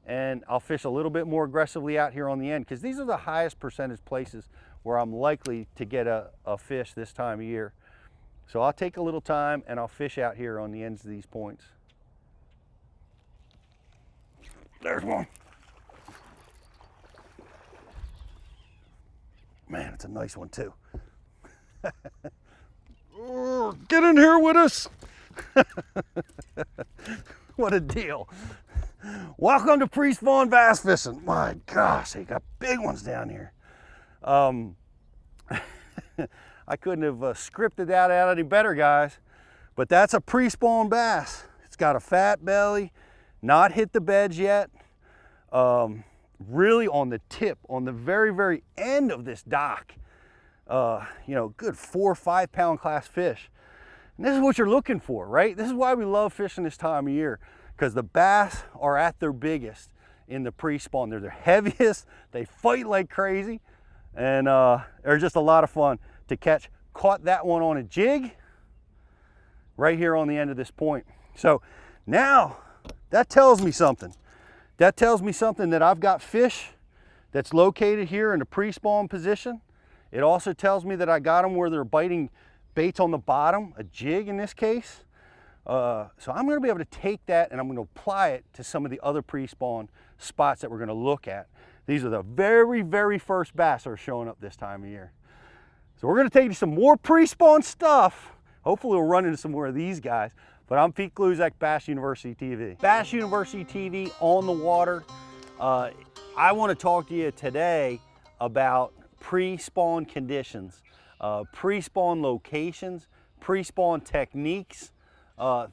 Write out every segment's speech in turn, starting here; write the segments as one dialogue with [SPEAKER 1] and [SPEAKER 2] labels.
[SPEAKER 1] and I'll fish a little bit more aggressively out here on the end, because these are the highest percentage places where I'm likely to get a fish this time of year. So I'll take a little time and I'll fish out here on the ends of these points. There's one. Man, it's a nice one too. Oh, get in here with us. What a deal. Welcome to pre-spawn bass fishing. My gosh, they got big ones down here. I couldn't have scripted that out any better, guys, but that's a pre-spawn bass. It's got a fat belly, not hit the beds yet. Really on the tip, on the very, very end of this dock. You know, good 4 or 5 pound class fish. And this is what you're looking for, right? This is why we love fishing this time of year, because the bass are at their biggest in the pre-spawn. They're their heaviest, they fight like crazy, and they're just a lot of fun to catch. Caught that one on a jig right here on the end of this point. So now that tells me something. That tells me something that I've got fish that's located here in the pre-spawn position. It also tells me that I got them where they're biting baits on the bottom, a jig in this case. So I'm going to be able to take that and I'm going to apply it to some of the other pre-spawn spots that we're going to look at. These are the very, very first bass that are showing up this time of year. So we're going to take you some more pre-spawn stuff. Hopefully we'll run into some more of these guys. But I'm Pete Kluzak, Bass University TV. Bass University TV on the water. I want to talk to you today about pre-spawn conditions, pre-spawn locations, pre-spawn techniques,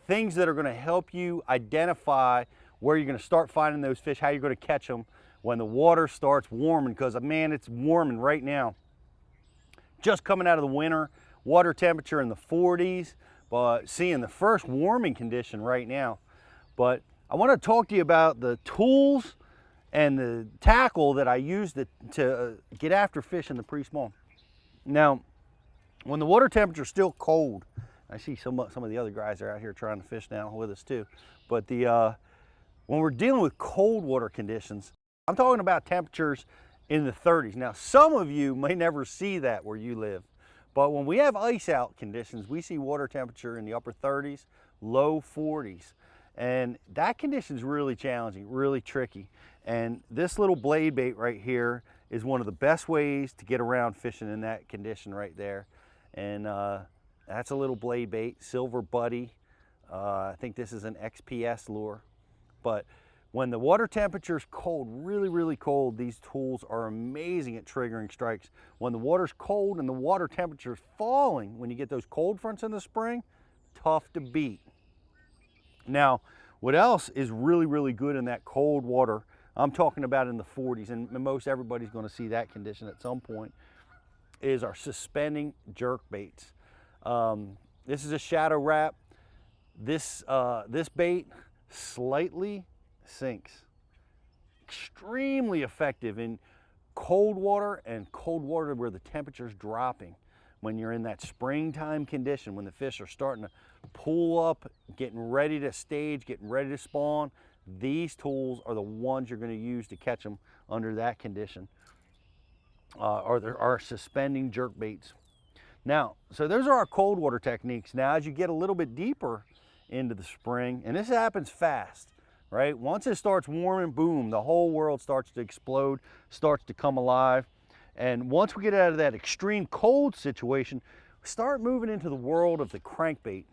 [SPEAKER 1] things that are going to help you identify where you're going to start finding those fish, how you're going to catch them when the water starts warming, because man, it's warming right now. Just coming out of the winter, water temperature in the 40s, but seeing the first warming condition right now. But I want to talk to you about the tools and the tackle that I use to get after fish in the pre-spawn. Now, when the water temperature is still cold, I see some of the other guys are out here trying to fish now with us too. But when we're dealing with cold water conditions, I'm talking about temperatures in the 30s. Now, some of you may never see that where you live. But when we have ice out conditions, we see water temperature in the upper 30s, low 40s. And that condition is really challenging, really tricky. And this little blade bait right here is one of the best ways to get around fishing in that condition right there. And that's a little blade bait, Silver Buddy. I think this is an XPS lure. But when the water temperature is cold, really, really cold, these tools are amazing at triggering strikes. When the water's cold and the water temperature is falling, when you get those cold fronts in the spring, tough to beat. Now, what else is really, really good in that cold water, I'm talking about in the 40s, and most everybody's going to see that condition at some point, is our suspending jerk baits. This is a shadow wrap. This bait slightly sinks. Extremely effective in cold water and cold water where the temperature is dropping. When you're in that springtime condition, when the fish are starting to pull up, getting ready to stage, getting ready to spawn, these tools are the ones you're going to use to catch them under that condition. Or there are suspending jerk baits. Now, so those are our cold water techniques. Now, as you get a little bit deeper into the spring, and this happens fast, right? Once it starts warming, boom, the whole world starts to explode, starts to come alive. And once we get out of that extreme cold situation, start moving into the world of the crankbait.